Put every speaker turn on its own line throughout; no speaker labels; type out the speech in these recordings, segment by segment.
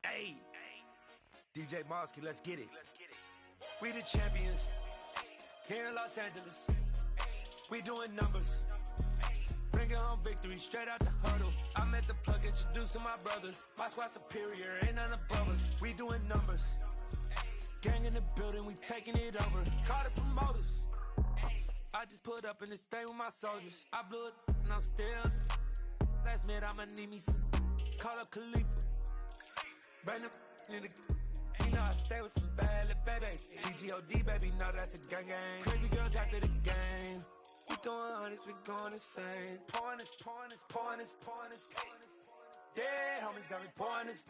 Hey, DJ Mosky, let's get it. We the champions here in Los Angeles. We doing numbers. Bringing home victory straight out the huddle. I met the plug, introduced to my brother. My squad superior, ain't none above us. We doing numbers. Gang in the building, we taking it over. Call the promoters. I just put up in this thing with my soldiers. I blew it and I'm still. Last minute I'ma need me some. Call up Khalifa. Bring them in the. You know I stay with some bad little baby. TGOD baby, know that's a gang gang. Crazy girls after the game. We doing honest, we going insane. Pouring this. Yeah, homies got me pouring this.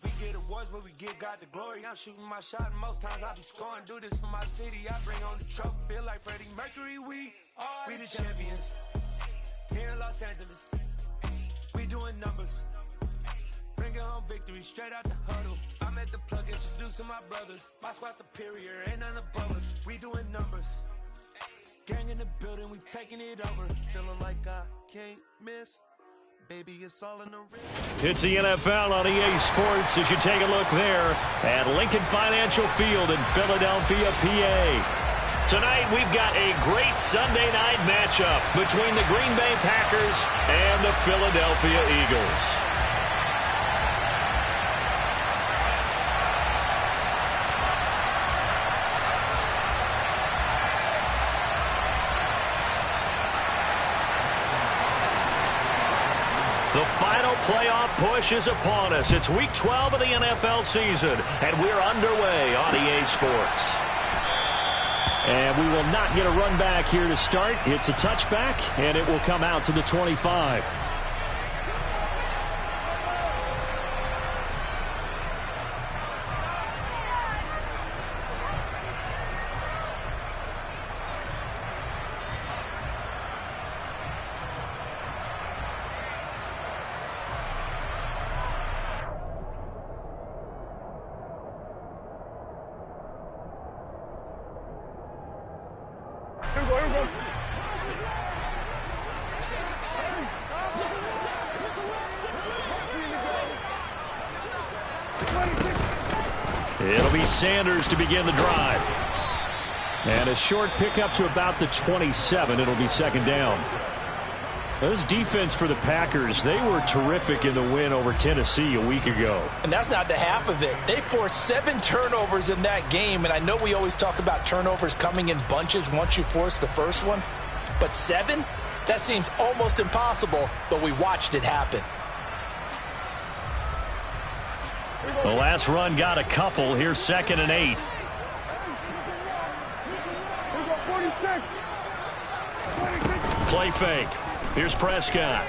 We get awards, but we give God the glory. I'm shooting my shot, and most times I be scoring. Do this for my city, I bring on the trophy. Feel like Freddie Mercury, we the champions here in Los Angeles. We doing numbers. Bringing home victory straight out the huddle. I'm at the plug, introduced to my brother. My squad superior, ain't none above us. We doing numbers. Gang in the building, we taking it over.
Feeling like I can't miss. Baby, it's all in the ring.
It's the NFL on EA Sports as you take a look there at Lincoln Financial Field in Philadelphia, PA. Tonight, we've got a great Sunday night matchup between the Green Bay Packers and the Philadelphia Eagles. The final playoff push is upon us. It's Week 12 of the NFL season, and we're underway on EA Sports. And we will not get a run back here to start. It's a touchback, and it will come out to the 25. It'll be Sanders to begin the drive. And a short pickup to about the 27. It'll be second down. This defense for the Packers, they were terrific in the win over Tennessee a week ago.
And that's not the half of it. They forced 7 turnovers in that game, and I know we always talk about turnovers coming in bunches once you force the first one. But 7? That seems almost impossible, but we watched it happen.
The last run got a couple. Here's 2nd and 8. Play fake. Here's Prescott.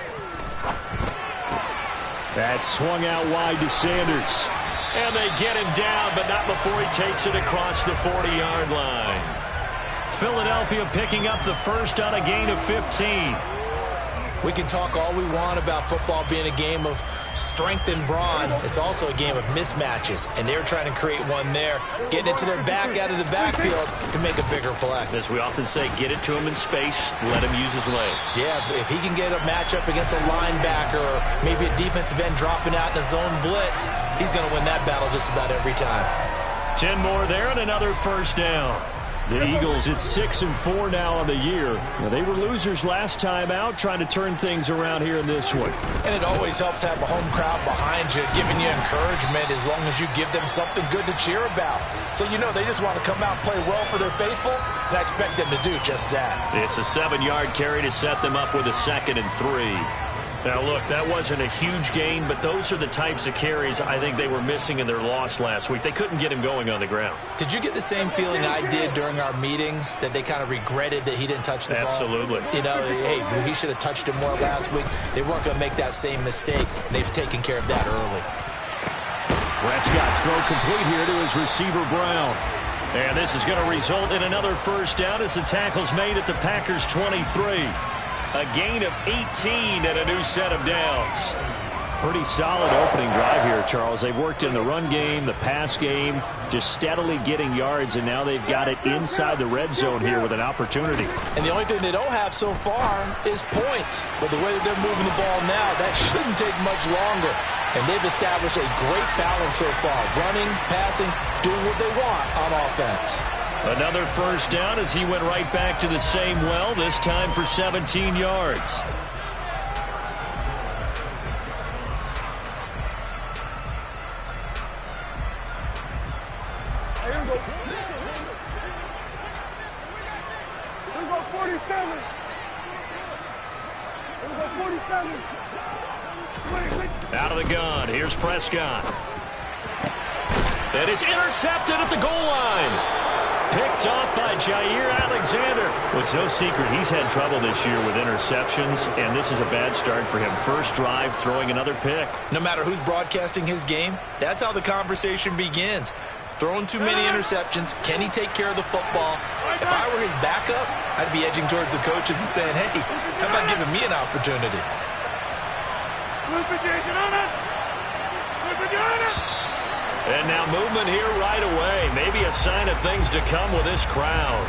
That's swung out wide to Sanders. And they get him down, but not before he takes it across the 40-yard line. Philadelphia picking up the first on a gain of 15.
We can talk all we want about football being a game of strength and brawn. It's also a game of mismatches, and they're trying to create one there, getting it to their back out of the backfield to make a bigger play.
As we often say, get it to him in space, let him use his leg.
Yeah, if he can get a matchup against a linebacker or maybe a defensive end dropping out in a zone blitz, he's going to win that battle just about every time.
10 more there and another first down. The Eagles at 6-4 now on the year. Now, they were losers last time out, trying to turn things around here in this one.
And it always helps to have a home crowd behind you, giving you encouragement as long as you give them something good to cheer about. So you know they just want to come out and play well for their faithful, and I expect them to do just that.
It's a 7-yard carry to set them up with a 2nd and 3. Now, look, that wasn't a huge gain, but those are the types of carries I think they were missing in their loss last week. They couldn't get him going on the ground.
Did you get the same feeling I did during our meetings, that they kind of regretted that he didn't touch the ball?
Absolutely.
You know, hey, he should have touched it more last week. They weren't going to make that same mistake, and they've taken care of that early.
Prescott's throw complete here to his receiver, Brown. And this is going to result in another first down as the tackle's made at the Packers' 23. A gain of 18 and a new set of downs. Pretty solid opening drive here, Charles. They've worked in the run game, the pass game, just steadily getting yards, and now they've got it inside the red zone here with an opportunity.
And the only thing they don't have so far is points. But the way that they're moving the ball now, that shouldn't take much longer. And they've established a great balance so far. Running, passing, doing what they want on offense.
Another first down as he went right back to the same well, this time for 17 yards. Out of the gun, here's Prescott. And it's intercepted at the goal line. Picked off by Jair Alexander. Well, it's no secret he's had trouble this year with interceptions, and this is a bad start for him. First drive, throwing another pick.
No matter who's broadcasting his game, that's how the conversation begins. Throwing too many interceptions. Can he take care of the football? If I were his backup, I'd be edging towards the coaches and saying, hey, how about giving me an opportunity?
And now movement here right away. Maybe a sign of things to come with this crowd.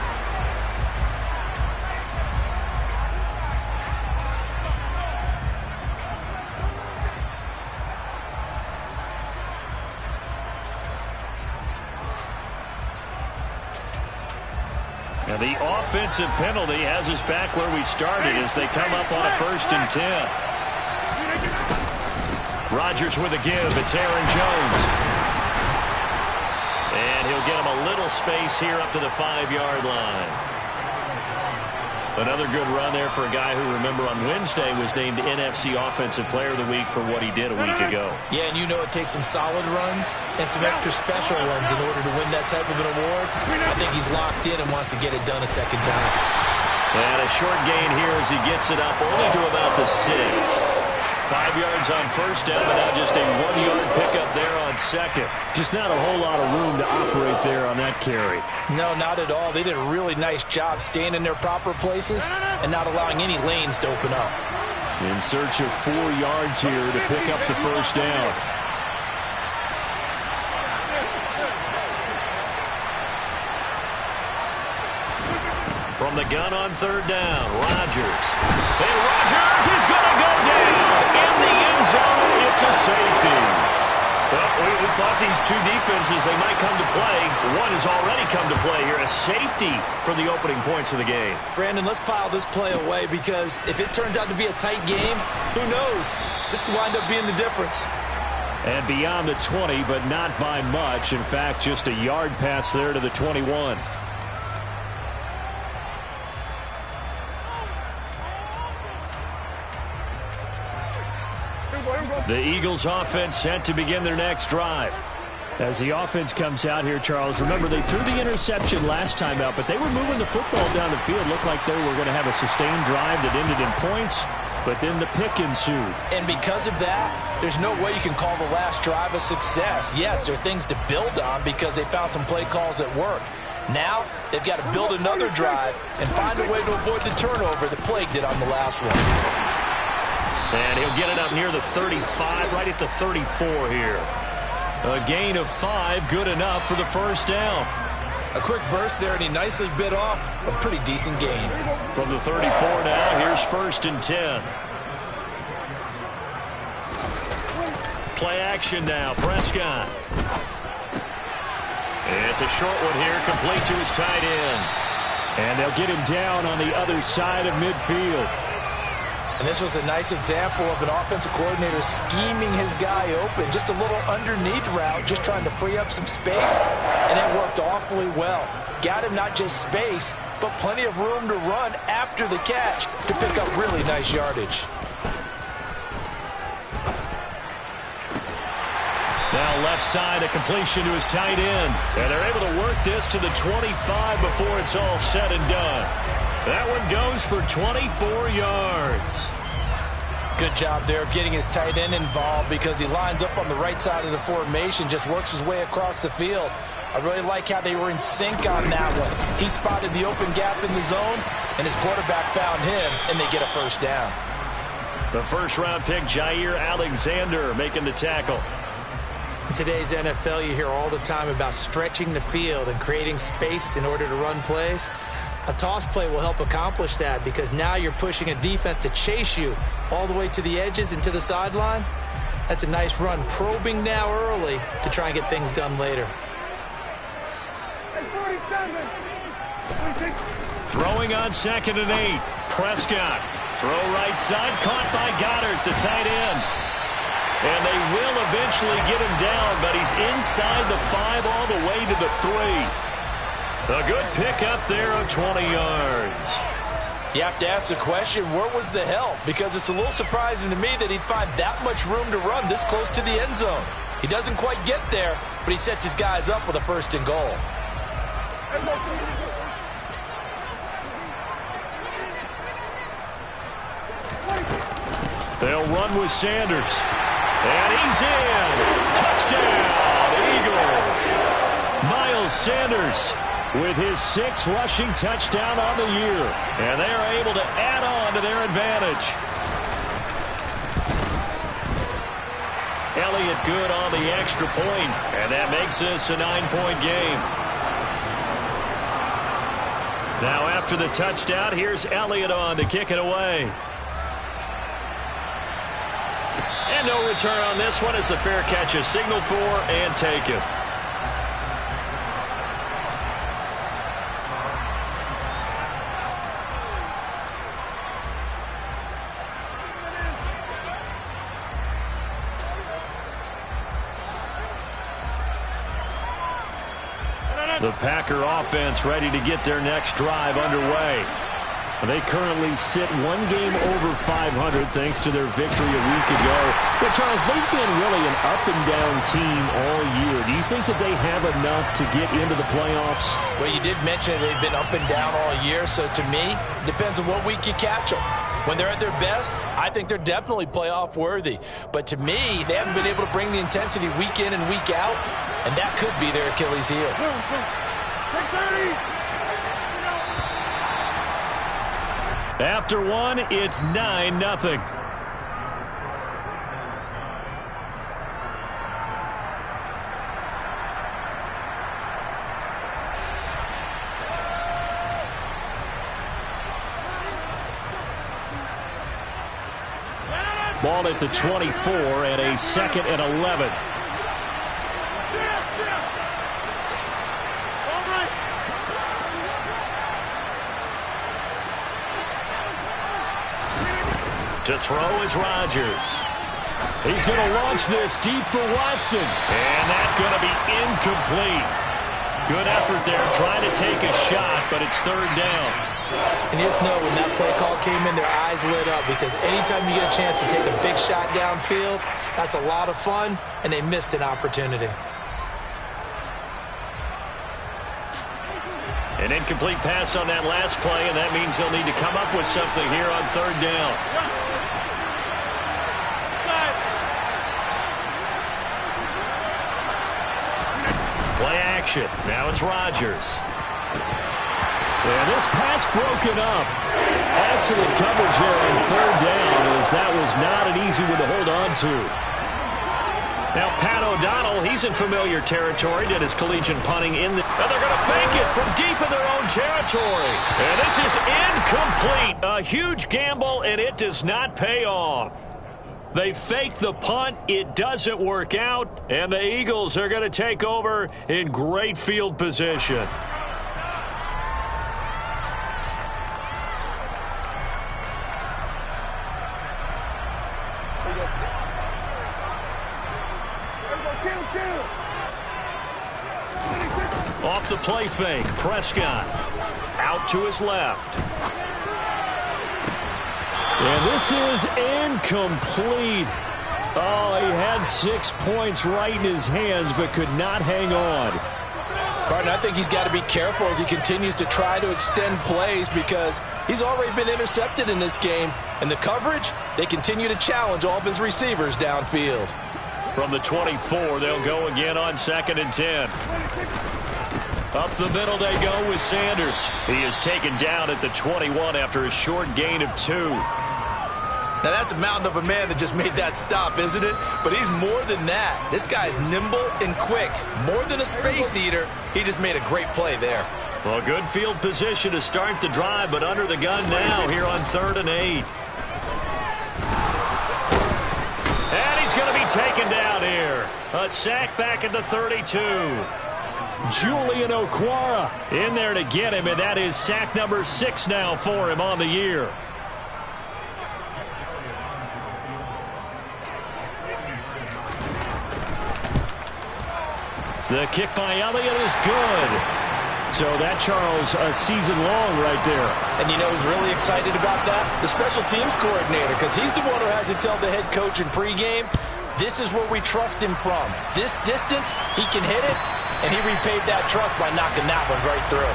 Now the offensive penalty has us back where we started as they come up on a 1st and 10. Rodgers with a give. It's Aaron Jones. And he'll get him a little space here up to the 5-yard line. Another good run there for a guy who, remember, on Wednesday was named NFC Offensive Player of the Week for what he did a week ago.
Yeah, and you know it takes some solid runs and some extra special runs in order to win that type of an award. I think he's locked in and wants to get it done a second time.
And a short gain here as he gets it up only to about the 6. 5 yards on first down, but now just a 1-yard pickup there on second. Just not a whole lot of room to operate there on that carry.
No, not at all. They did a really nice job staying in their proper places and not allowing any lanes to open up.
In search of 4 yards here to pick up the first down. From the gun on 3rd down, Rodgers. And Rodgers is going to go down in the end zone. It's a safety. Well, we thought these two defenses, they might come to play. One has already come to play here. A safety for the opening points of the game.
Brandon, let's file this play away because if it turns out to be a tight game, who knows? This could wind up being the difference.
And beyond the 20, but not by much. In fact, just a yard pass there to the 21. The Eagles offense set to begin their next drive. As the offense comes out here, Charles, remember they threw the interception last time out, but they were moving the football down the field. Looked like they were going to have a sustained drive that ended in points, but then the pick ensued.
And because of that, there's no way you can call the last drive a success. Yes, there are things to build on because they found some play calls that work. Now, they've got to build another drive and find a way to avoid the turnover that plagued it on the last one.
And he'll get it up near the 35, right at the 34 here. A gain of 5, good enough for the first down.
A quick burst there, and he nicely bit off a pretty decent gain.
From the 34 now, here's 1st and 10. Play action now, Prescott. It's a short one here, complete to his tight end. And they'll get him down on the other side of midfield.
And this was a nice example of an offensive coordinator scheming his guy open. Just a little underneath route, just trying to free up some space, and it worked awfully well. Got him not just space, but plenty of room to run after the catch to pick up really nice yardage.
Now left side, a completion to his tight end. And they're able to work this to the 25 before it's all said and done. That one goes for 24 yards.
Good job there of getting his tight end involved because he lines up on the right side of the formation, just works his way across the field. I really like how they were in sync on that one. He spotted the open gap in the zone, and his quarterback found him, and they get a first down.
The first-round pick, Jair Alexander, making the tackle.
In today's NFL, you hear all the time about stretching the field and creating space in order to run plays. A toss play will help accomplish that because now you're pushing a defense to chase you all the way to the edges and to the sideline. That's a nice run, probing now early to try and get things done later.
Throwing on 2nd and 8. Prescott. Throw right side, caught by Goddard, the tight end. And they will eventually get him down, but he's inside the 5 all the way to the 3. A good pickup there of 20 yards.
You have to ask the question, where was the help? Because it's a little surprising to me that he'd find that much room to run this close to the end zone. He doesn't quite get there, but he sets his guys up with a 1st and goal.
They'll run with Sanders. And he's in. Touchdown, Eagles. Miles Sanders with his 6th rushing touchdown on the year. And they are able to add on to their advantage. Elliott good on the extra point, and that makes this a 9-point game. Now after the touchdown, here's Elliott on to kick it away. And no return on this one as the fair catch is signaled for and taken. The Packer offense ready to get their next drive underway. They currently sit 1 game over 500 thanks to their victory a week ago. But, Charles, they've been really an up-and-down team all year. Do you think that they have enough to get into the playoffs?
Well, you did mention they've been up and down all year, so to me, it depends on what week you catch them. When they're at their best, I think they're definitely playoff-worthy. But to me, they haven't been able to bring the intensity week in and week out, and that could be their Achilles heel.
After 1, it's 9-0. Ball at the 24 and a 2nd and 11. To throw is Rodgers. He's going to launch this deep for Watson. And that's going to be incomplete. Good effort there trying to take a shot, but it's 3rd down.
And you just know when that play call came in, their eyes lit up because anytime you get a chance to take a big shot downfield, that's a lot of fun, and they missed an opportunity.
An incomplete pass on that last play, and that means they'll need to come up with something here on 3rd down. Play action. Now it's Rodgers. And this pass broken up. Excellent coverage there on 3rd down, as that was not an easy one to hold on to. Now Pat O'Donnell, he's in familiar territory, did his collegiate punting in the... And they're going to fake it from deep in their own territory. And this is incomplete. A huge gamble, and it does not pay off. They fake the punt. It doesn't work out. And the Eagles are going to take over in great field position. Off the play fake, Prescott out to his left. And this is incomplete. Oh, he had 6 points right in his hands, but could not hang on.
Partner, I think he's got to be careful as he continues to try to extend plays because he's already been intercepted in this game. And the coverage, they continue to challenge all of his receivers downfield.
From the 24, they'll go again on 2nd and 10. Up the middle they go with Sanders. He is taken down at the 21 after a short gain of 2.
Now, that's a mountain of a man that just made that stop, isn't it? But he's more than that. This guy's nimble and quick. More than a space eater, he just made a great play there.
Well, good field position to start the drive, but under the gun now here on 3rd and 8. And he's going to be taken down here. A sack back at the 32. Julian Okwara in there to get him, and that is sack number 6 now for him on the year. The kick by Elliott is good. So that, Charles, a season long right there.
And you know who's really excited about that? The special teams coordinator, because he's the one who has to tell the head coach in pregame, this is where we trust him from. This distance, he can hit it, and he repaid that trust by knocking that one right through.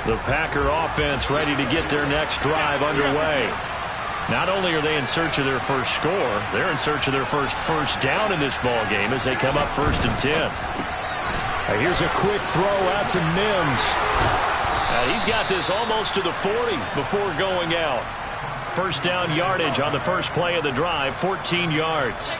The Packer offense ready to get their next drive underway. Not only are they in search of their first score, they're in search of their first down in this ball game as they come up 1st and 10. Here's a quick throw out to Mims. He's got this almost to the 40 before going out. First down yardage on the first play of the drive, 14 yards.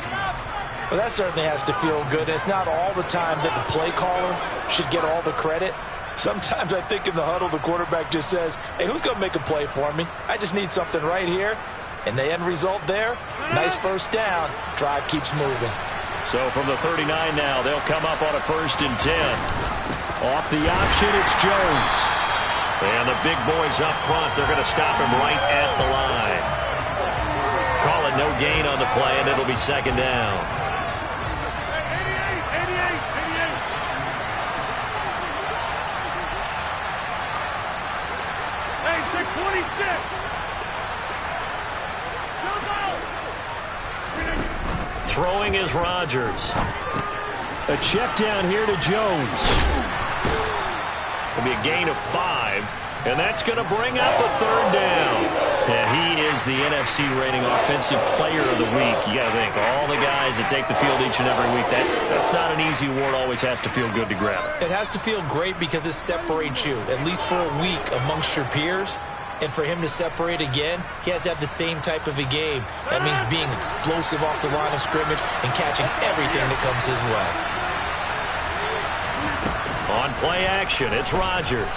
Well, that certainly has to feel good. It's not all the time that the play caller should get all the credit. Sometimes I think in the huddle, the quarterback just says, hey, who's going to make a play for me? I just need something right here. And the end result there, nice first down. Drive keeps moving.
So from the 39 now, they'll come up on a 1st and 10. Off the option, it's Jones. And the big boys up front, they're going to stop him right at the line. Call it no gain on the play, and it'll be 2nd down. Throwing is Rodgers. A check down here to Jones. It'll be a gain of 5, and that's going to bring up a 3rd down. And he is the NFC rating offensive player of the week. You got to think, all the guys that take the field each and every week, that's not an easy award. Always has to feel good to grab it.
It has to feel great because it separates you, at least for a week, amongst your peers. And for him to separate again, he has to have the same type of a game. That means being explosive off the line of scrimmage and catching everything that comes his way.
On play action, it's Rodgers.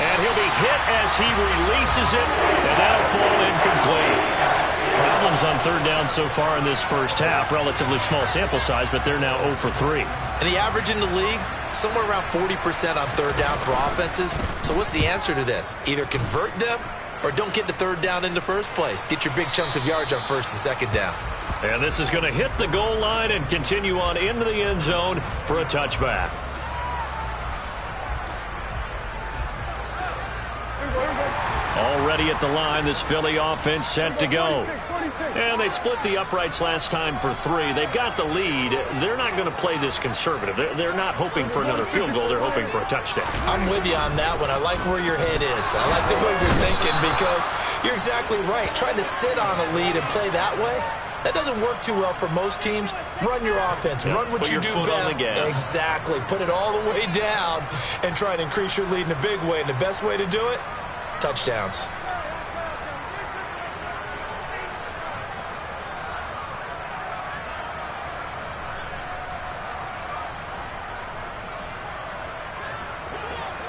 And he'll be hit as he releases it, and that'll fall incomplete. Problems on 3rd down so far in this first half. Relatively small sample size, but they're now 0 for 3.
And the average in the league, somewhere around 40% on 3rd down for offenses. So what's the answer to this? Either convert them or don't get the 3rd down in the first place. Get your big chunks of yards on 1st and 2nd down.
And this is going to hit the goal line and continue on into the end zone for a touchback. Already at the line, this Philly offense set to go. And they split the uprights last time for 3. They've got the lead. They're not going to play this conservative. They're not hoping for another field goal. They're hoping for a touchdown.
I'm with you on that one. I like where your head is. I like the way you're thinking because you're exactly right. Trying to sit on a lead and play that way, that doesn't work too well for most teams. Run your offense. Run what you do best. Exactly. Put it all the way down and try and increase your lead in a big way. And the best way to do it, touchdowns.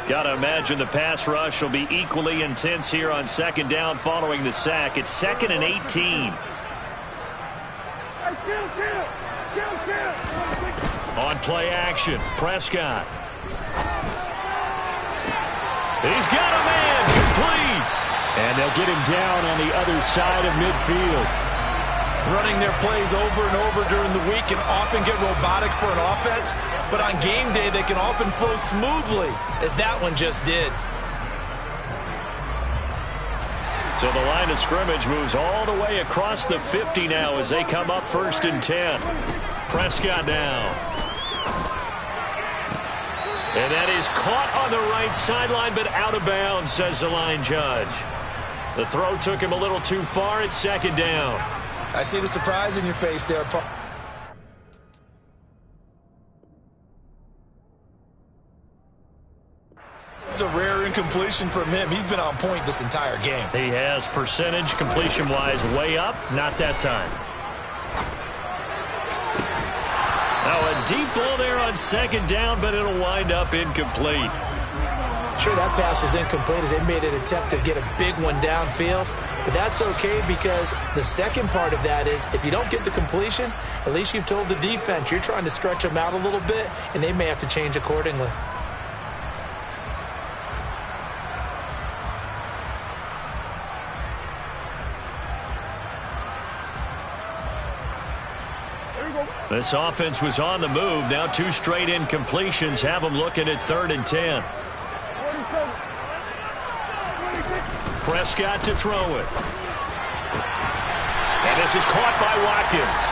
Got to imagine the pass rush will be equally intense here on 2nd down following the sack. It's 2nd and 18. On play action, Prescott. He's got a man, complete. And they'll get him down on the other side of midfield.
Running their plays over and over during the week can often get robotic for an offense, but on game day they can often flow smoothly, as that one just did.
So the line of scrimmage moves all the way across the 50 now as they come up 1st and 10. Prescott now. And that is caught on the right sideline, but out of bounds, says the line judge. The throw took him a little too far. It's second down.
I see the surprise in your face there, Paul. It's a rare incompletion from him. He's been on point this entire game.
He has percentage completion-wise way up. Not that time. Now a deep ball there on second down, but it'll wind up incomplete.
Sure, that pass was incomplete as they made an attempt to get a big one downfield. But that's okay because the second part of that is if you don't get the completion, at least you've told the defense you're trying to stretch them out a little bit, and they may have to change accordingly.
This offense was on the move. Now 2 straight incompletions have them looking at 3rd and 10. Prescott to throw it. And this is caught by Watkins.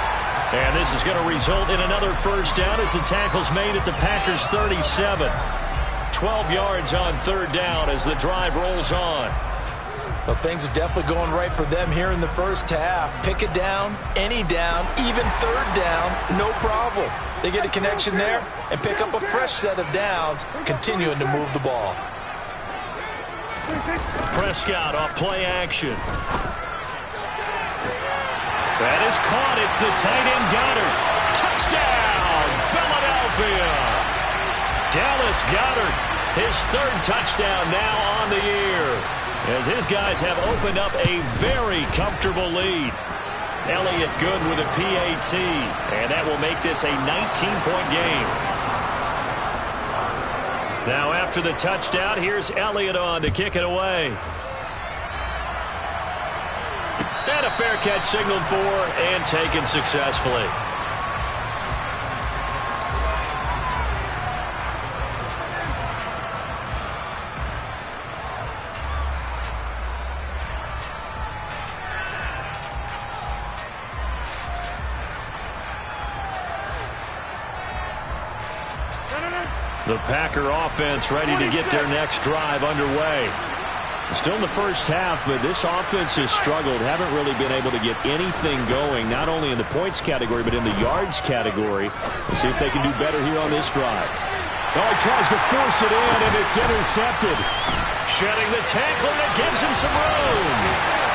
And this is going to result in another first down as the tackle's made at the Packers' 37. 12 yards on 3rd down as the drive rolls on.
Well, things are definitely going right for them here in the first half. Pick a down, any down, even 3rd down, no problem. They get a connection there and pick up a fresh set of downs, continuing to move the ball.
Prescott off play action. That is caught. It's the tight end Goddard. Touchdown, Philadelphia. Dallas Goddard, his 3rd touchdown now on the year, as his guys have opened up a very comfortable lead. Elliott good with a PAT, and that will make this a 19-point game. Now after the touchdown, here's Elliott on to kick it away. And a fair catch signaled for and taken successfully. The Packer offense ready to get their next drive underway. Still in the first half, but this offense has struggled. Haven't really been able to get anything going, not only in the points category, but in the yards category. Let's see if they can do better here on this drive. Oh, he tries to force it in, and it's intercepted. Shedding the tackle, and it gives him some room.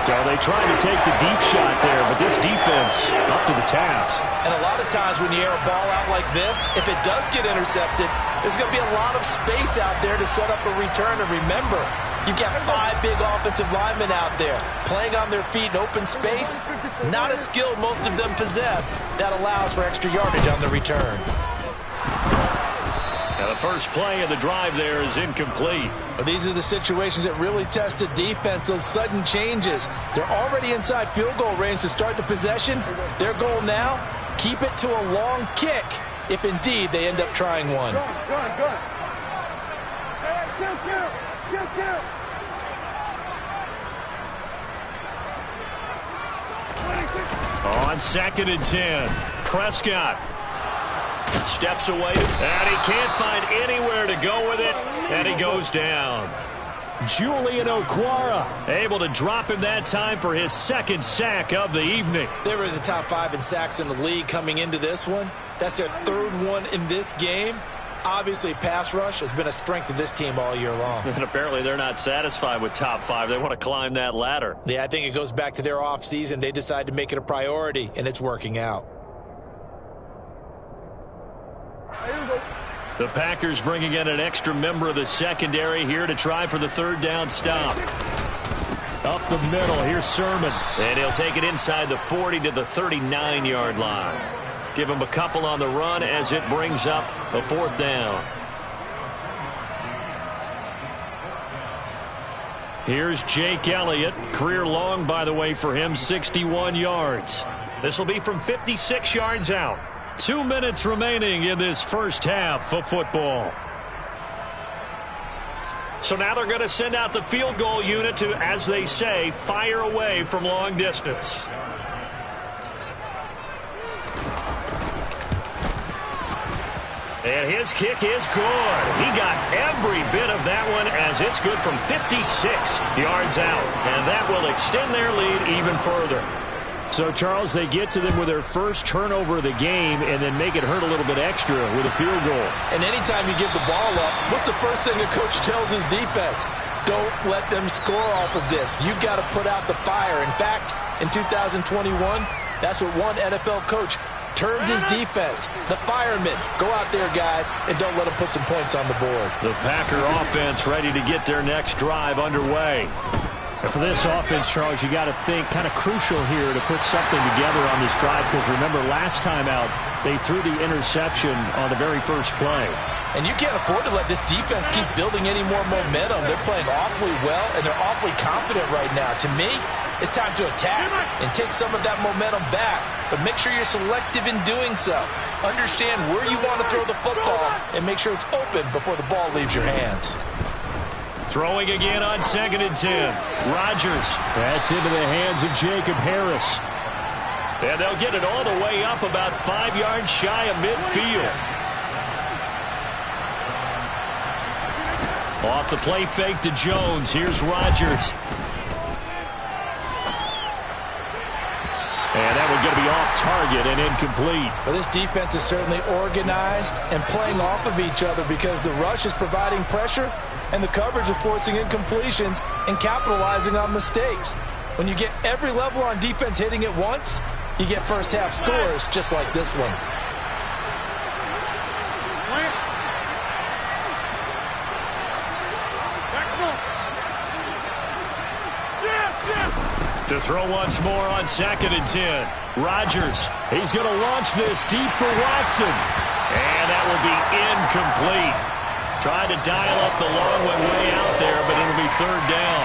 So they tried to take the deep shot there, but this defense up to the task.
And a lot of times when you air a ball out like this, if it does get intercepted, there's going to be a lot of space out there to set up a return. And remember, you've got 5 big offensive linemen out there playing on their feet in open space. Not a skill most of them possess that allows for extra yardage on the return.
Now the first play of the drive there is incomplete.
Well, these are the situations that really test the defense, those sudden changes. They're already inside field goal range to start the possession. Their goal now, keep it to a long kick, if indeed they end up trying one.
On 2nd and 10, Prescott steps away, and he can't find anywhere to go with it, and he goes down. Julian Okwara able to drop him that time for his 2nd sack of the evening.
They were in the top 5 in sacks in the league coming into this one. That's their 3rd one in this game. Obviously, pass rush has been a strength of this team all year long.
And apparently they're not satisfied with top 5. They want to climb that ladder.
Yeah, I think it goes back to their offseason. They decided to make it a priority, and it's working out.
The Packers bringing in an extra member of the secondary here to try for the 3rd down stop. Up the middle, here's Sermon. And he'll take it inside the 40 to the 39-yard line. Give him a couple on the run as it brings up a 4th down. Here's Jake Elliott. Career long, by the way, for him, 61 yards. This will be from 56 yards out. 2 minutes remaining in this first half of football. So now they're going to send out the field goal unit to, as they say, fire away from long distance. And his kick is good. He got every bit of that one as it's good from 56 yards out. And that will extend their lead even further. So, Charles, they get to them with their first turnover of the game and then make it hurt a little bit extra with a field goal. And anytime you give the ball up, what's the first thing a coach tells his defense? Don't let them score off of this. You've got to put out the fire. In fact, in 2021, that's what one NFL coach termed his defense. The firemen. Go out there, guys, and don't let them put some points on the board. The Packer offense ready to get their next drive underway. And for this offense, Charles, you got to think kind of crucial here to put something together on this drive because remember, last time out, they threw the interception on the very first play. And you can't afford to let this defense keep building any more momentum. They're playing awfully well, and they're awfully confident right now. To me, it's time to attack and take some of that momentum back, but make sure you're selective in doing so. Understand where you want to throw the football and make sure it's open before the ball leaves your hands. Throwing again on 2nd and 10. Rodgers. That's into the hands of Jacob Harris. And they'll get it all the way up about 5 yards shy of midfield. Off the play fake to Jones. Here's Rodgers. And that one's going to be off target and incomplete. Well, this defense is certainly organized and playing off of each other because the rush is providing pressure and the coverage is forcing incompletions and capitalizing on mistakes. When you get every level on defense hitting at once, you get first half scores just like this one. To throw once more on 2nd and 10. Rodgers, he's going to launch this deep for Watson. And that will be incomplete. Tried to dial up the long one way out there, but it'll be 3rd down.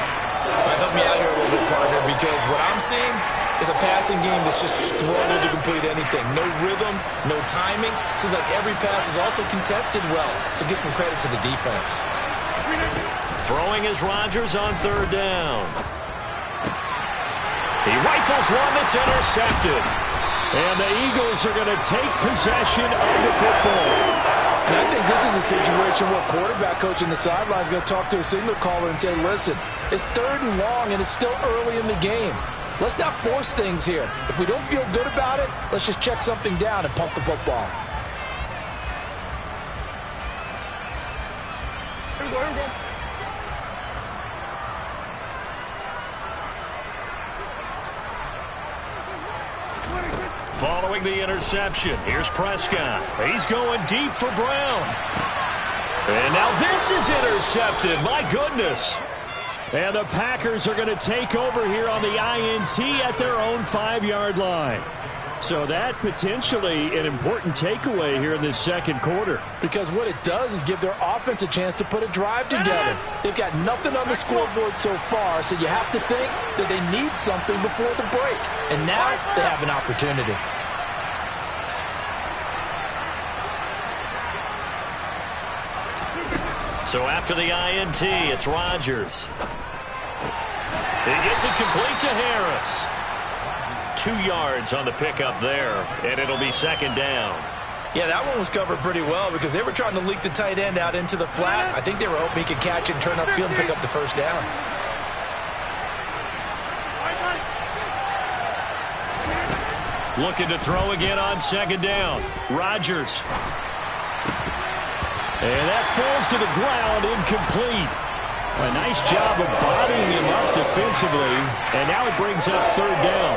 Help me out here a little bit, partner, because what I'm seeing is a passing game that's just struggled to complete anything. No rhythm, no timing. Seems like every pass is also contested well, so give some credit to the defense. Throwing is Rodgers on 3rd down. He rifles one that's intercepted. And the Eagles are going to take possession of the football. And I think this is a situation where quarterback coach in the sideline is going to talk to a signal caller and say, listen, it's 3rd and long and it's still early in the game. Let's not force things here. If we don't feel good about it, let's just check something down and pump the football. Here we go, here we go. Following the interception, here's Prescott. He's going deep for Brown. And now this is intercepted. My goodness. And the Packers are going to take over here on the INT at their own 5-yard line. So that potentially an important takeaway here in this second quarter. Because what it does is give their offense a chance to put a drive together. They've got nothing on the scoreboard so far, so you have to think that they need something before the break. And now they have an opportunity. So after the INT, it's Rodgers. He gets it complete to Harris. 2 yards on the pickup there, and it'll be 2nd down. Yeah, that one was covered pretty well because they were trying to leak the tight end out into the flat. I think they were hoping he could catch it and turn upfield and pick up the 1st down. Looking to throw again on 2nd down. Rodgers. And that falls to the ground, incomplete. A nice job of bodying him up defensively, and now it brings up 3rd down.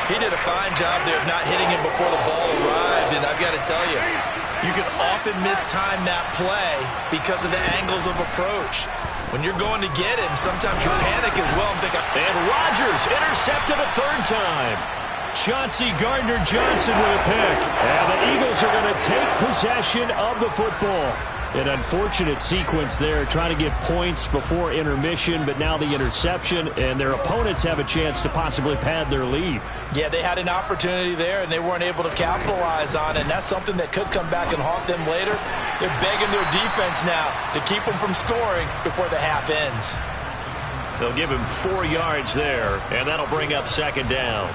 He did a fine job there of not hitting him before the ball arrived, and I've got to tell you, you can often mistime that play because of the angles of approach. When you're going to get him, sometimes you panic as well. And Rodgers intercepted a 3rd time. Chauncey Gardner-Johnson with a pick. And the Eagles are going to take possession of the football. An unfortunate sequence there, trying to get points before intermission, but now the interception, and their opponents have a chance to possibly pad their lead. Yeah, they had an opportunity there, and they weren't able to capitalize on it, and that's something that could come back and haunt them later. They're begging their defense now to keep them from scoring before the half ends. They'll give him 4 yards there, and that'll bring up 2nd down.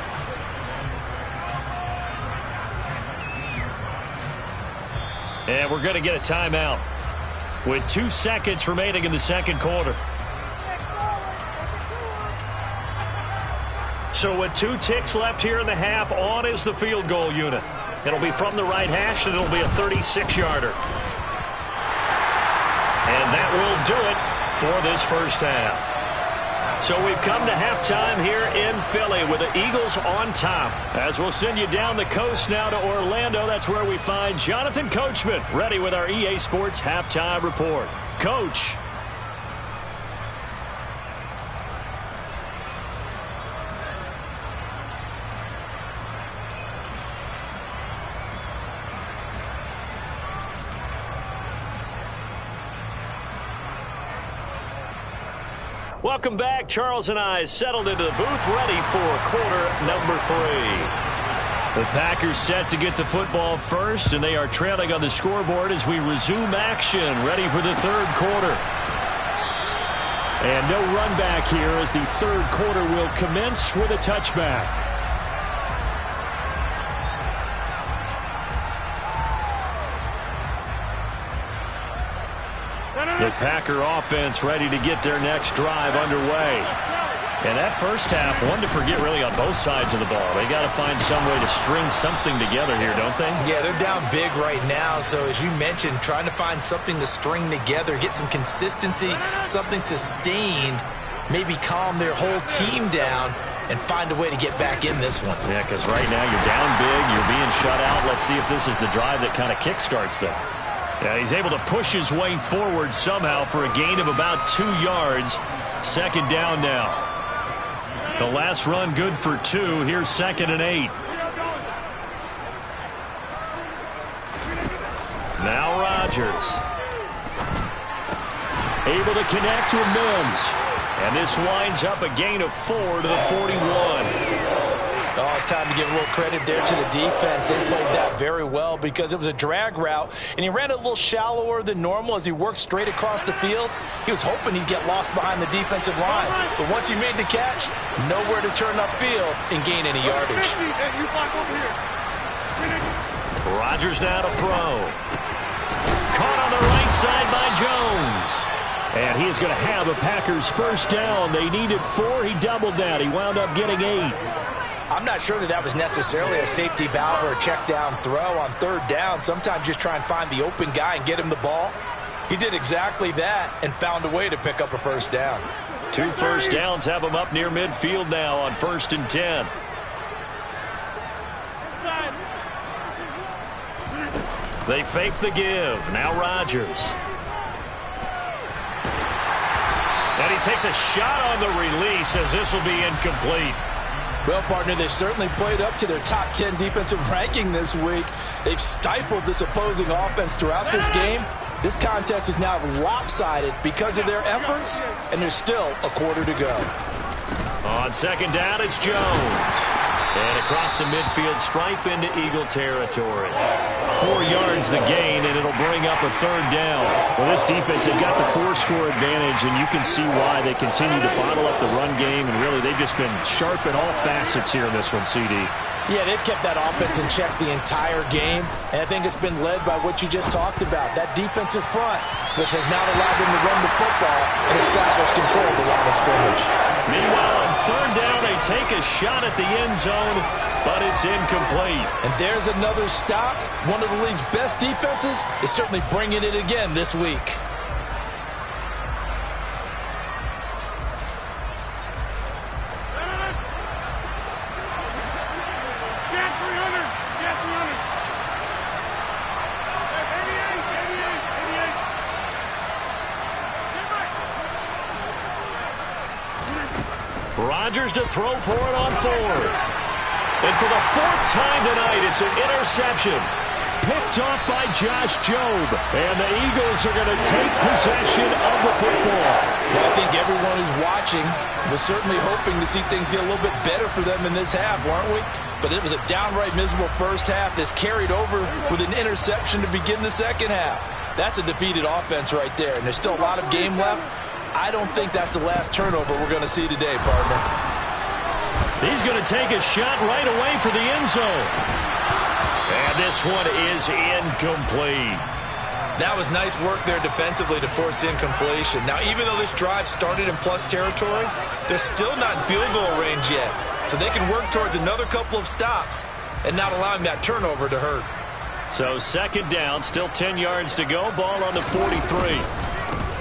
And we're going to get a timeout with 2 seconds remaining in the second quarter. So with 2 ticks left here in the half, on is the field goal unit. It'll be from the right hash, and it'll be a 36-yarder. And that will do it for this first half. So we've come to halftime here in Philly with the Eagles on top. As we'll send you down the coast now to Orlando, that's where we find Jonathan Coachman ready with our EA Sports Halftime Report. Coach. Welcome back. Charles and I settled into the booth, ready for quarter number 3. The Packers set to get the football first, and they are trailing on the scoreboard as we resume action, ready for the third quarter. And no run back here as the third quarter will commence with a touchback. The Packer offense ready to get their next drive underway. And that first half, one to forget really on both sides of the ball. They got to find some way to string something together here, don't they?
Yeah, they're down big right now. So as you mentioned, trying to find something to string together, get some consistency, something sustained, maybe calm their whole team down and find a way to get back in this one.
Yeah, because right now you're down big, you're being shut out. Let's see if this is the drive that kind of kickstarts them. Yeah, he's able to push his way forward somehow for a gain of about 2 yards. Second down now. The last run good for 2. Here's 2nd and 8. Now Rodgers. Able to connect with Mims. And this winds up a gain of 4 to the 41.
Oh, it's time to give a little credit there to the defense. They played that very well because it was a drag route, and he ran it a little shallower than normal as he worked straight across the field. He was hoping he'd get lost behind the defensive line, but once he made the catch, nowhere to turn upfield and gain any yardage.
Rodgers now to throw. Caught on the right side by Jones. And he is going to have a Packers first down. They needed 4. He doubled that. He wound up getting 8.
I'm not sure that was necessarily a safety valve or a check down throw on third down. Sometimes just try and find the open guy and get him the ball. He did exactly that and found a way to pick up a first down.
2 first downs have him up near midfield now on 1st and 10. They fake the give. Now Rodgers. And he takes a shot on the release as this will be incomplete.
Well, partner, they've certainly played up to their top 10 defensive ranking this week. They've stifled this opposing offense throughout this game. This contest is now lopsided because of their efforts, and there's still a quarter to go.
On 2nd down, it's Jones. And across the midfield stripe into Eagle territory. 4 yards the gain, and it'll bring up a 3rd down. Well, this defense, they've got the 4-score advantage, and you can see why they continue to bottle up the run game, and really they've just been sharp in all facets here in this one, CD.
Yeah, they've kept that offense in check the entire game, and I think it's been led by what you just talked about, that defensive front, which has now allowed them to run the football and establish control of the line of scrimmage.
Meanwhile, on 3rd down, they take a shot at the end zone, but it's incomplete.
And there's another stop. One of the league's best defenses is certainly bringing it again this week.
Rodgers to throw for it on 4th. And for the 4th time tonight, it's an interception. Picked off by Josh Jobe. And the Eagles are going to take possession of the football.
Well, I think everyone who's watching was certainly hoping to see things get a little bit better for them in this half, weren't we? But it was a downright miserable first half that's carried over with an interception to begin the second half. That's a defeated offense right there, and there's still a lot of game left. I don't think that's the last turnover we're going to see today, partner.
He's going to take a shot right away for the end zone. And this one is incomplete.
That was nice work there defensively to force the incompletion. Now, even though this drive started in plus territory, they're still not in field goal range yet. So they can work towards another couple of stops and not allowing that turnover to hurt.
So second down, still 10 yards to go. Ball on the 43.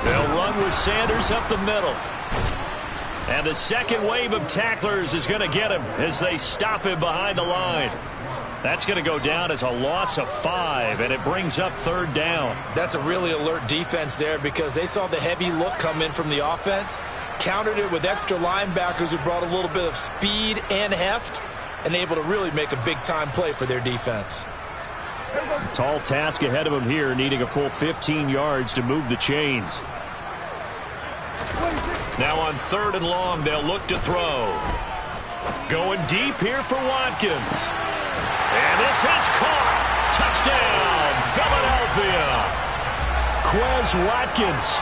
They'll run with Sanders up the middle. And the second wave of tacklers is going to get him as they stop him behind the line. That's going to go down as a loss of 5, and it brings up third down.
That's a really alert defense there because they saw the heavy look come in from the offense, countered it with extra linebackers who brought a little bit of speed and heft, and able to really make a big-time play for their defense.
Tall task ahead of them here, needing a full 15 yards to move the chains. Now on third and long, they'll look to throw. Going deep here for Watkins. And this is caught. Touchdown, Philadelphia. Quez Watkins,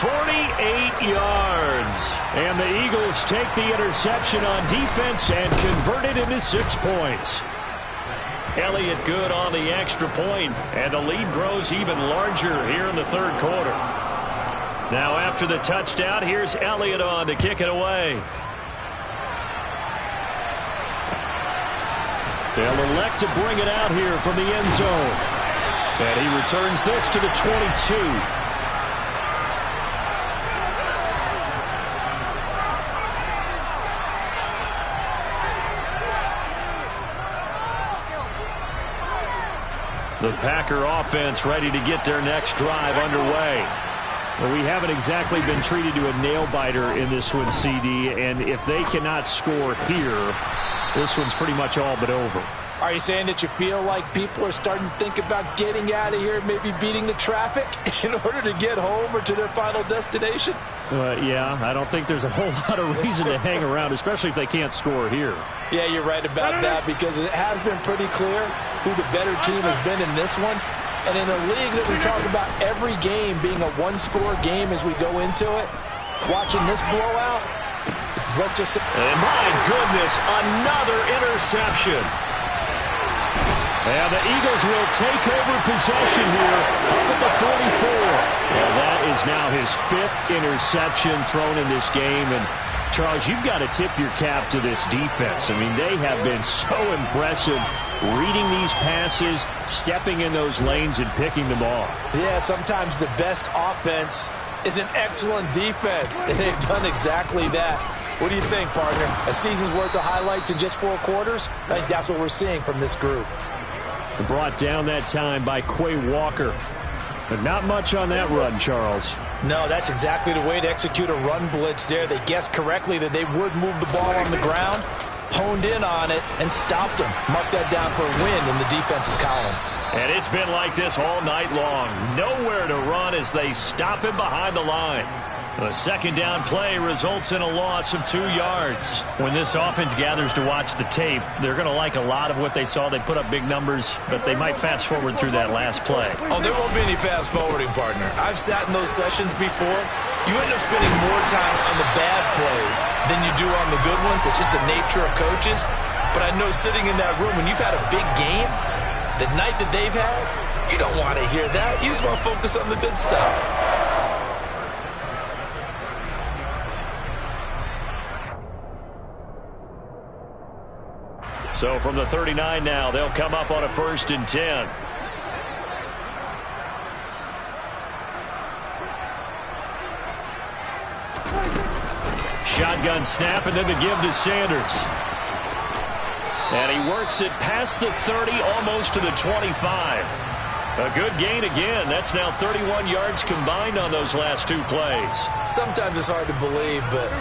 48 yards. And the Eagles take the interception on defense and convert it into 6 points. Elliott good on the extra point, and the lead grows even larger here in the third quarter. Now after the touchdown, here's Elliott on to kick it away. They'll elect to bring it out here from the end zone. And he returns this to the 22. The Packer offense ready to get their next drive underway. Well, we haven't exactly been treated to a nail-biter in this one, CD, and if they cannot score here, this one's pretty much all but over.
Are you saying that you feel like people are starting to think about getting out of here, maybe beating the traffic in order to get home or to their final destination?
Yeah, I don't think there's a whole lot of reason to hang around, especially if they can't score here.
Yeah, you're right about that because it has been pretty clear who the better team has been in this one. And in a league that we talk about every game being a one-score game as we go into it, watching this blowout, let's just say...
And my goodness, another interception. And the Eagles will take over possession here up at the 44. Well, that is now his 5th interception thrown in this game. And, Charles, you've got to tip your cap to this defense. I mean, they have been so impressive reading these passes, stepping in those lanes, and picking them off.
Yeah, sometimes the best offense is an excellent defense, and they've done exactly that. What do you think, partner? A season's worth of highlights in just 4 quarters? I think that's what we're seeing from this group.
Brought down that time by Quay Walker. But not much on that run, Charles.
No, that's exactly the way to execute a run blitz there. They guessed correctly that they would move the ball on the ground, honed in on it, and stopped them. Mark that down for a win in the defense's column.
And it's been like this all night long. Nowhere to run as they stop him behind the line. The second down play results in a loss of 2 yards. When this offense gathers to watch the tape, they're going to like a lot of what they saw. They put up big numbers, but they might fast forward through that last play.
Oh, there won't be any fast forwarding, partner. I've sat in those sessions before. You end up spending more time on the bad plays than you do on the good ones. It's just the nature of coaches. But I know sitting in that room, when you've had a big game, the night that they've had, you don't want to hear that. You just want to focus on the good stuff.
So from the 39 now, they'll come up on a 1st and 10. Shotgun snap, and then the give to Sanders. And he works it past the 30, almost to the 25. A good gain again. That's now 31 yards combined on those last 2 plays.
Sometimes it's hard to believe, but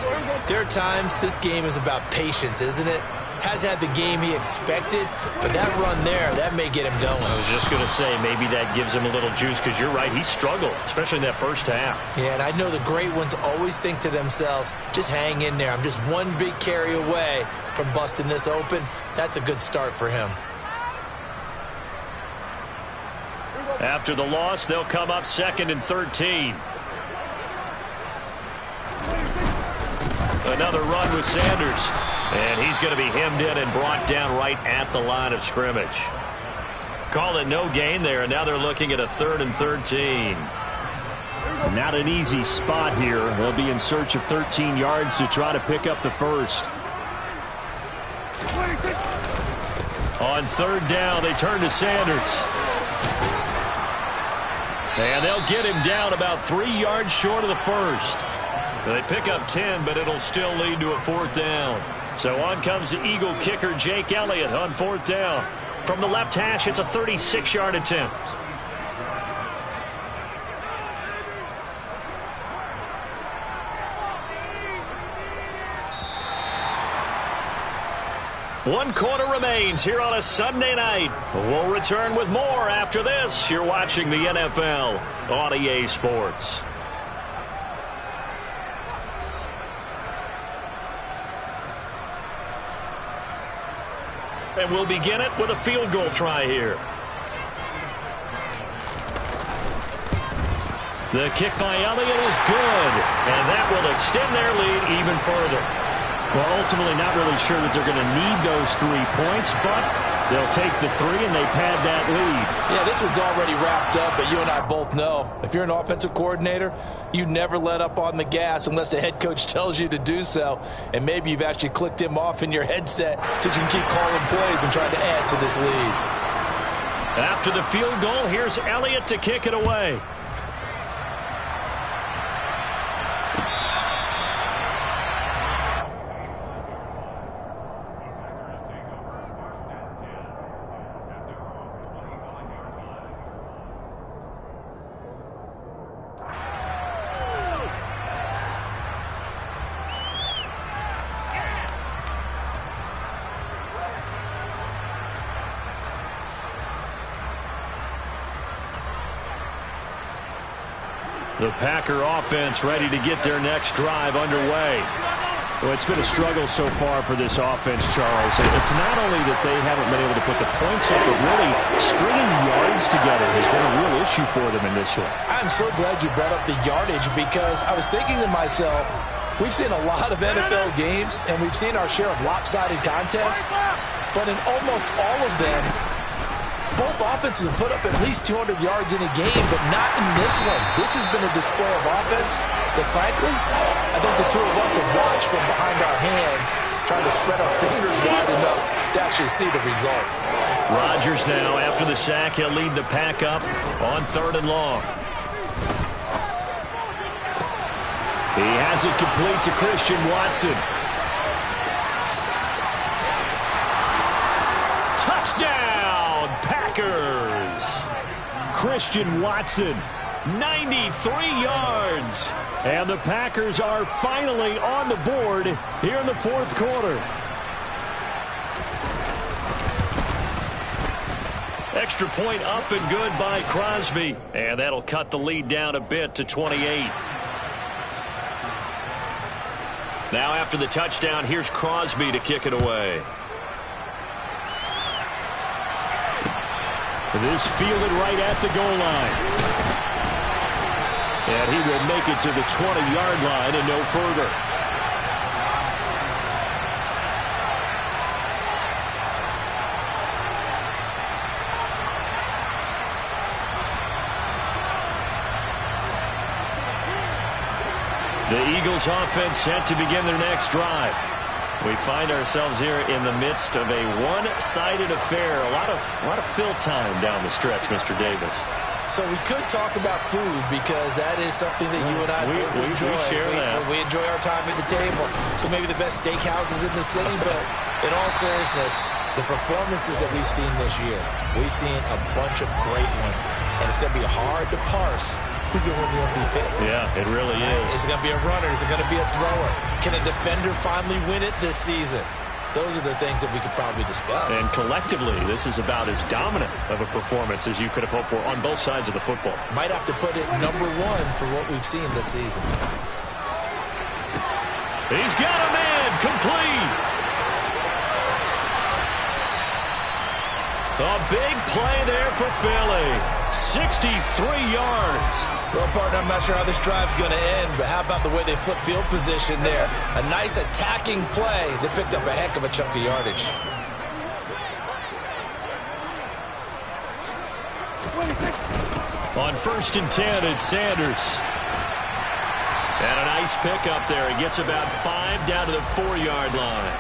there are times this game is about patience, isn't it? Has had the game he expected, but that run there, that may get him going.
I was just going to say, maybe that gives him a little juice, because you're right, he struggled, especially in that first half.
Yeah, and I know the great ones always think to themselves, just hang in there. I'm just one big carry away from busting this open. That's a good start for him.
After the loss, they'll come up 2nd and 13. Another run with Sanders. And he's going to be hemmed in and brought down right at the line of scrimmage. Call it no gain there, and now they're looking at a 3rd and 13.
Not an easy spot here. They'll be in search of 13 yards to try to pick up the first.
On 3rd down, they turn to Sanders. And they'll get him down about 3 yards short of the first. They pick up 10, but it'll still lead to a 4th down. So on comes the Eagle kicker, Jake Elliott, on 4th down. From the left hash, it's a 36-yard attempt. One quarter remains here on a Sunday night. We'll return with more after this. You're watching the NFL on EA Sports. And we'll begin it with a field goal try here. The kick by Elliott is good, and that will extend their lead even further.
Well, ultimately not really sure that they're going to need those 3 points, but they'll take the 3 and they pad that lead.
Yeah, this one's already wrapped up, but you and I both know if you're an offensive coordinator, you never let up on the gas unless the head coach tells you to do so. And maybe you've actually clicked him off in your headset so you can keep calling plays and trying to add to this lead.
After the field goal, here's Elliott to kick it away. The Packer offense ready to get their next drive underway.
Well, it's been a struggle so far for this offense, Charles. It's not only that they haven't been able to put the points up, but really stringing yards together has been a real issue for them in this one.
I'm so glad you brought up the yardage because I was thinking to myself, we've seen a lot of NFL games and we've seen our share of lopsided contests, but in almost all of them, both offenses have put up at least 200 yards in a game, but not in this one. This has been a display of offense that, frankly, I think the two of us have watched from behind our hands, trying to spread our fingers wide enough to actually see the result.
Rodgers now, after the sack, he'll lead the pack up on 3rd and long.
He has it complete to Christian Watson.
Touchdown, Packers!
Christian Watson,
93 yards.
and the Packers are finally on the board here in the 4th quarter.
Extra point up and good by Crosby, and that'll cut the lead down a bit to 28. Now after the touchdown, here's Crosby to kick it away.
This fielded right at the goal line. And he will make it to the 20-yard line and no further.
The Eagles offense set to begin their next drive. We find ourselves here in the midst of a one-sided affair. A lot of fill time down the stretch, Mr. Davis.
So we could talk about food because that is something that you and I enjoy.
We share that.
We enjoy our time at the table. So maybe the best steakhouses in the city, but in all seriousness, the performances that we've seen this year, we've seen a bunch of great ones. And it's going to be hard to parse who's going to win the MVP.
Yeah, it really is.
Is it going to be a runner? Is it going to be a thrower? Can a defender finally win it this season? Those are the things that we could probably discuss.
And collectively, this is about as dominant of a performance as you could have hoped for on both sides of the football.
Might have to put it #1 for what we've seen this season.
He's got a man complete. A big play there for Philly. 63 yards.
Well, partner, I'm not sure how this drive's going to end, but how about the way they flip field position there? A nice attacking play that picked up a heck of a chunk of yardage.
On 1st and 10, it's Sanders. And a nice pickup there. He gets about 5 down to the 4-yard line.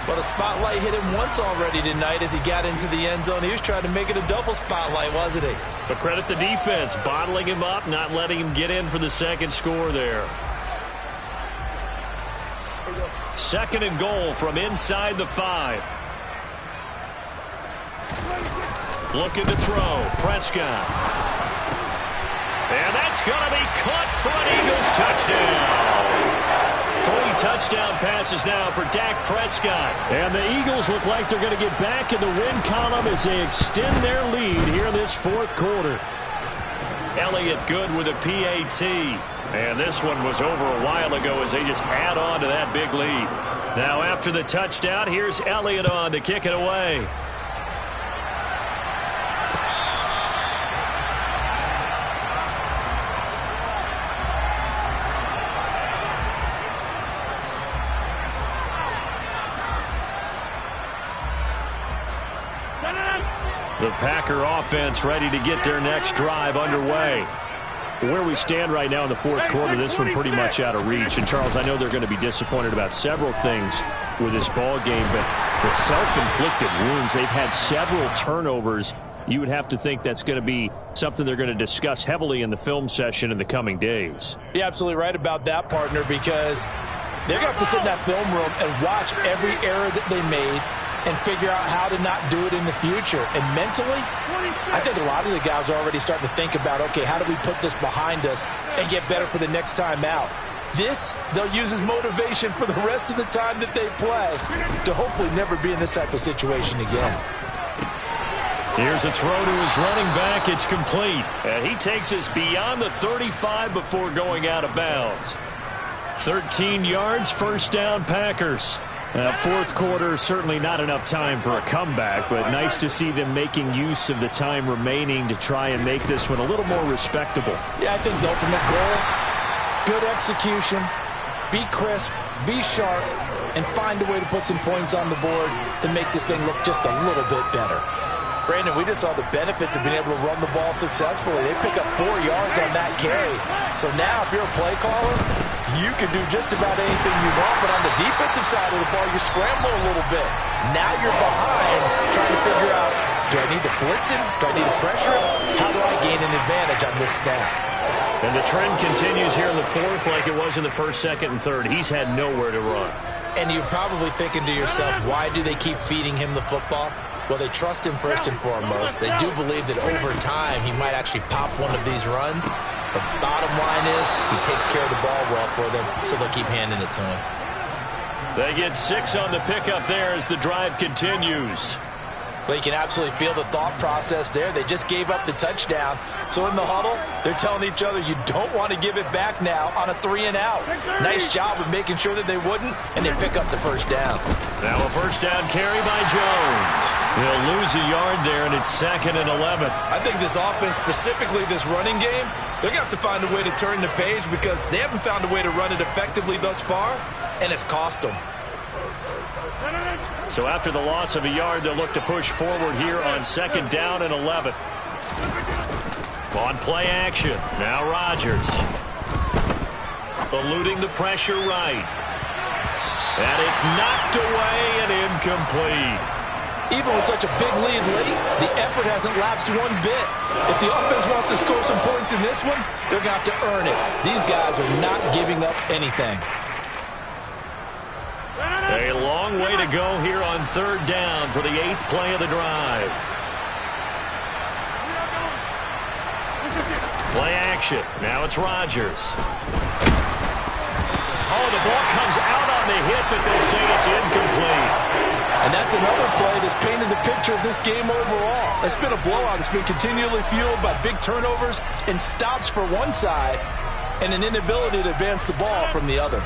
Well, the spotlight hit him once already tonight as he got into the end zone. He was trying to make it a double spotlight, wasn't he?
But credit the defense, bottling him up, not letting him get in for the second score there. 2nd and goal from inside the 5. Looking to throw. Prescott. And that's going to be caught for an Eagles touchdown. 3 touchdown passes now for Dak Prescott. And the Eagles look like they're going to get back in the win column as they extend their lead here in this 4th quarter. Elliott good with a PAT. And this one was over a while ago as they just add on to that big lead. Now after the touchdown, here's Elliott on to kick it away. The Packer offense ready to get their next drive underway.
Where we stand right now in the 4th quarter, this one pretty much out of reach. And, Charles, I know they're going to be disappointed about several things with this ball game, but the self-inflicted wounds, they've had several turnovers. You would have to think that's going to be something they're going to discuss heavily in the film session in the coming days.
You're absolutely right about that, partner, because they're going to have to sit in that film room and watch every error that they made and figure out how to not do it in the future. And mentally, I think a lot of the guys are already starting to think about, okay, how do we put this behind us and get better for the next time out? This, they'll use as motivation for the rest of the time that they play to hopefully never be in this type of situation again.
Here's a throw to his running back. It's complete. And he takes us beyond the 35 before going out of bounds. 13 yards, 1st down, Packers.
4th quarter, certainly not enough time for a comeback, but nice to see them making use of the time remaining to try and make this one a little more respectable.
Yeah, I think the ultimate goal, good execution, be crisp, be sharp, and find a way to put some points on the board to make this thing look just a little bit better. Brandon, we just saw the benefits of being able to run the ball successfully. They pick up 4 yards on that carry. So now, if you're a play caller, you can do just about anything you want, but on the defensive side of the ball, you scramble a little bit. Now you're behind, trying to figure out, do I need to blitz him? Do I need to pressure him? How do I gain an advantage on this snap?
And the trend continues here in the 4th like it was in the 1st, 2nd, and 3rd. He's had nowhere to run.
And you're probably thinking to yourself, why do they keep feeding him the football? Well, they trust him first and foremost. They do believe that over time he might actually pop one of these runs. But the bottom line is he takes care of the ball well for them, so they'll keep handing it to him.
They get 6 on the pickup there as the drive continues.
But you can absolutely feel the thought process there. They just gave up the touchdown. So in the huddle, they're telling each other, you don't want to give it back now on a 3-and-out. Nice job of making sure that they wouldn't, and they pick up the 1st down.
Now a 1st down carry by Jones. He'll lose a yard there, and it's 2nd and 11.
I think this offense, specifically this running game, they're going to have to find a way to turn the page because they haven't found a way to run it effectively thus far, and it's cost them.
So after the loss of a yard, they'll look to push forward here on 2nd down and 11. On play action, now Rodgers. Eluding the pressure right. And it's knocked away and incomplete.
Even with such a big lead late, the effort hasn't lapsed one bit. If the offense wants to score some points in this one, they're going to have to earn it. These guys are not giving up anything.
A long way to go here on 3rd down for the 8th play of the drive. Play action. Now it's Rodgers. Oh, the ball comes out on the hit, but they say it's incomplete.
And that's another play that's painted the picture of this game overall. It's been a blowout. It's been continually fueled by big turnovers and stops for one side and an inability to advance the ball from the other.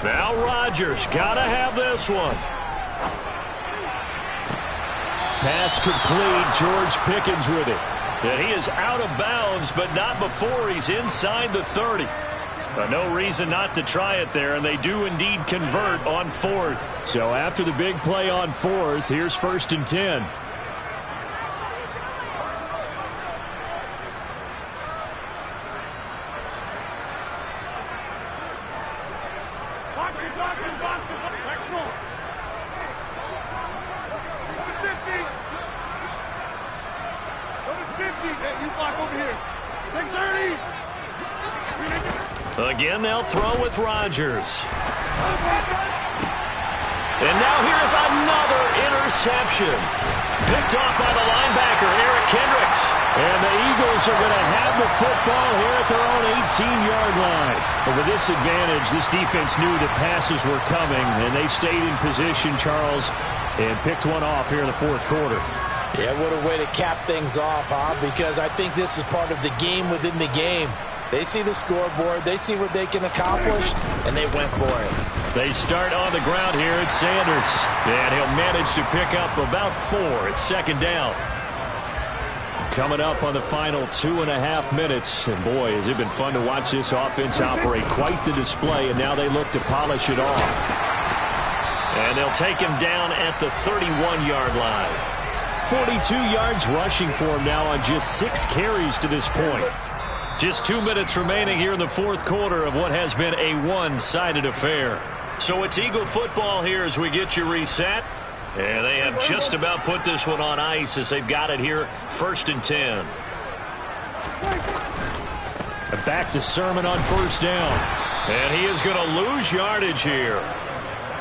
Now Rodgers, gotta have this one.
Pass complete, George Pickens with it.
And he is out of bounds, but not before he's inside the 30. No reason not to try it there, and they do indeed convert on 4th.
So after the big play on 4th, here's 1st and 10.
Again, they'll throw with Rodgers. And now here's another interception. Picked off by the linebacker, Eric Kendricks.
And the Eagles are going to have the football here at their own 18-yard line. But with this advantage, this defense knew that passes were coming, and they stayed in position, Charles, and picked one off here in the 4th quarter.
Yeah, what a way to cap things off, huh? Because I think this is part of the game within the game. They see the scoreboard, they see what they can accomplish, and they went for it.
They start on the ground here at Sanders, and he'll manage to pick up about 4 at 2nd down. Coming up on the final 2.5 minutes, and boy, has it been fun to watch this offense operate. Quite the display, and now they look to polish it off. And they'll take him down at the 31-yard line.
42 yards rushing for him now on just 6 carries to this point.
Just 2 minutes remaining here in the 4th quarter of what has been a one-sided affair. So it's Eagle football here as we get you reset. And they have just about put this one on ice as they've got it here, 1st and 10.
Back to Sermon on 1st down.
And he is going to lose yardage here.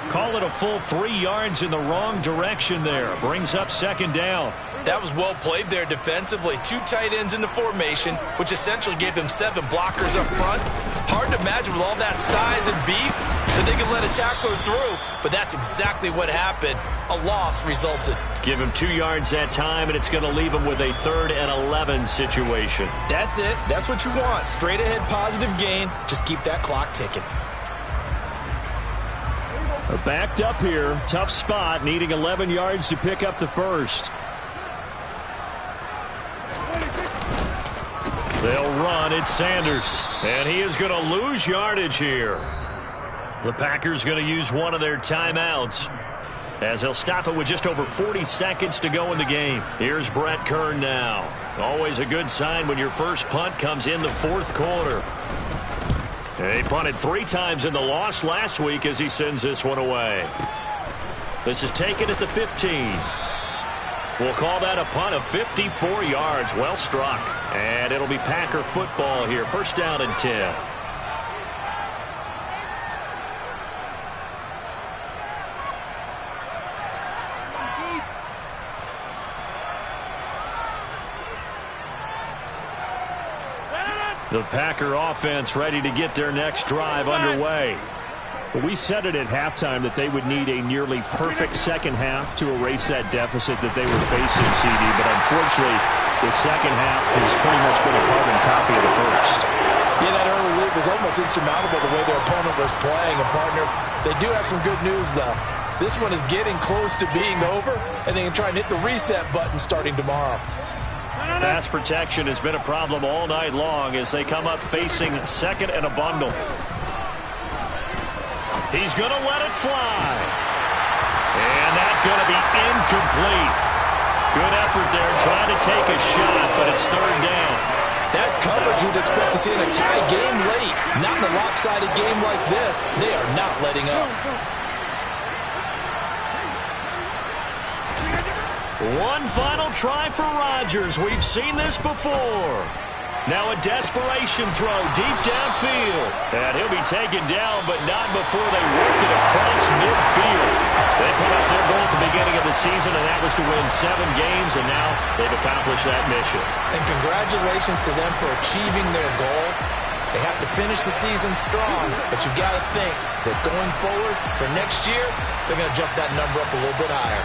Call it a full 3 yards in the wrong direction there. Brings up 2nd down.
That was well played there defensively. 2 tight ends in the formation, which essentially gave them 7 blockers up front. Hard to imagine with all that size and beef that they could let a tackler through, but that's exactly what happened. A loss resulted.
Give him 2 yards that time, and it's going to leave him with a 3rd and 11 situation.
That's it. That's what you want. Straight ahead positive gain. Just keep that clock ticking.
Backed up here. Tough spot, needing 11 yards to pick up the 1st.
They'll run at Sanders, and he is going to lose yardage here. The Packers going to use one of their timeouts as they'll stop it with just over 40 seconds to go in the game. Here's Brett Kern now. Always a good sign when your first punt comes in the 4th quarter. He punted 3 times in the loss last week as he sends this one away. This is taken at the 15. We'll call that a punt of 54 yards. Well struck. And it'll be Packer football here. 1st down and 10. The Packer offense ready to get their next drive underway.
Well, we said it at halftime that they would need a nearly perfect second half to erase that deficit that they were facing, CD. But unfortunately, the second half has pretty much been a carbon copy of the first.
Yeah, that early lead was almost insurmountable the way their opponent was playing. And, partner, they do have some good news, though. This one is getting close to being over, and they can try and hit the reset button starting tomorrow.
Pass protection has been a problem all night long as they come up facing 2nd and a bundle. He's going to let it fly. And that's going to be incomplete. Good effort there trying to take a shot, but it's 3rd down.
That's coverage you'd expect to see in a tie game late. Not in a lopsided game like this. They are not letting up.
One final try for Rodgers. We've seen this before. Now a desperation throw deep downfield. And he'll be taken down, but not before they work it across midfield. They put up their goal at the beginning of the season, and that was to win 7 games, and now they've accomplished that mission.
And congratulations to them for achieving their goal. They have to finish the season strong, but you've got to think that going forward for next year, they're going to jump that number up a little bit higher.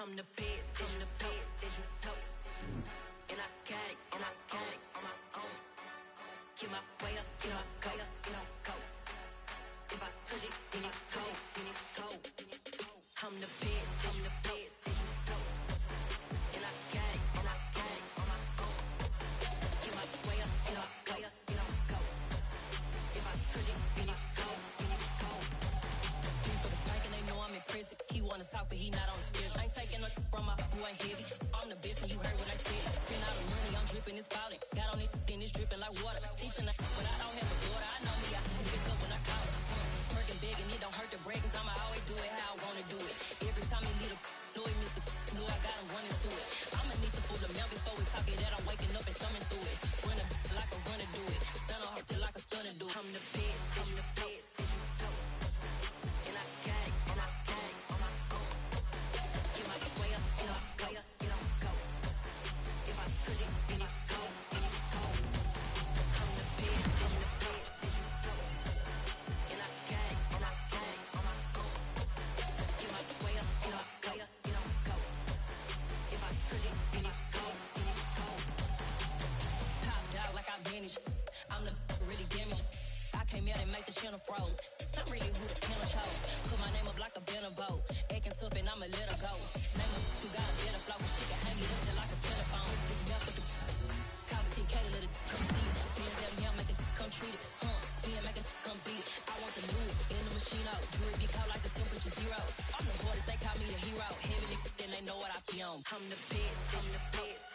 I'm the best, and the best, as you know. And I got it, on my own. Get my way up, get my go, go. If I touch it, then it's cold, I'm the best, as you know. And I got it, on my own. Get my way up, get my go. If I touch it, then it's cold, For the bank and they know I'm impressive. He wanna talk, but he not on the schedule. I ain't taking no from my boy heavy. I'm the best, and you heard what I said. Spend all the money, I'm dripping, it's falling. Got on it, then it's dripping like water. Teaching that, but I don't have a daughter. I know me, I can pick up when I call it. Working big, and it don't hurt the break, 'cause I'ma always do it how I wanna do it. Every time he lead a know it, Mr. Know I got him running to it. I'ma need to pull the mail before we talk it that I'm waking up and thumbing through it. Run a like a runner do it. Stun on her till like a stunner do it. I'm the best, I'm the best, as you know. And I got it, on my own. Get my way up, get my go. If I touch it, then it's cold, I'm the best, as you know. And I got it, on my own. Get my way up, get my go. If I touch it, then it's cold, Top dog like I manage. I'm the really damaged. I came out and make the channel froze. I'm really who the panel chose. Put my name up like a banner boat. Acting tough and I'ma let her go. Name her who got a better flow. She can hang it up just like a telephone. Enough with the cost 10K to let it come see it. Being them here, make it come treat it. Spin, make it come beat it. I want the new in the machine out. Jewelry be cold like the temperature 0. I'm the hardest, they call me the hero. Heavily, then they know what I be on. I'm the best, I'm the best.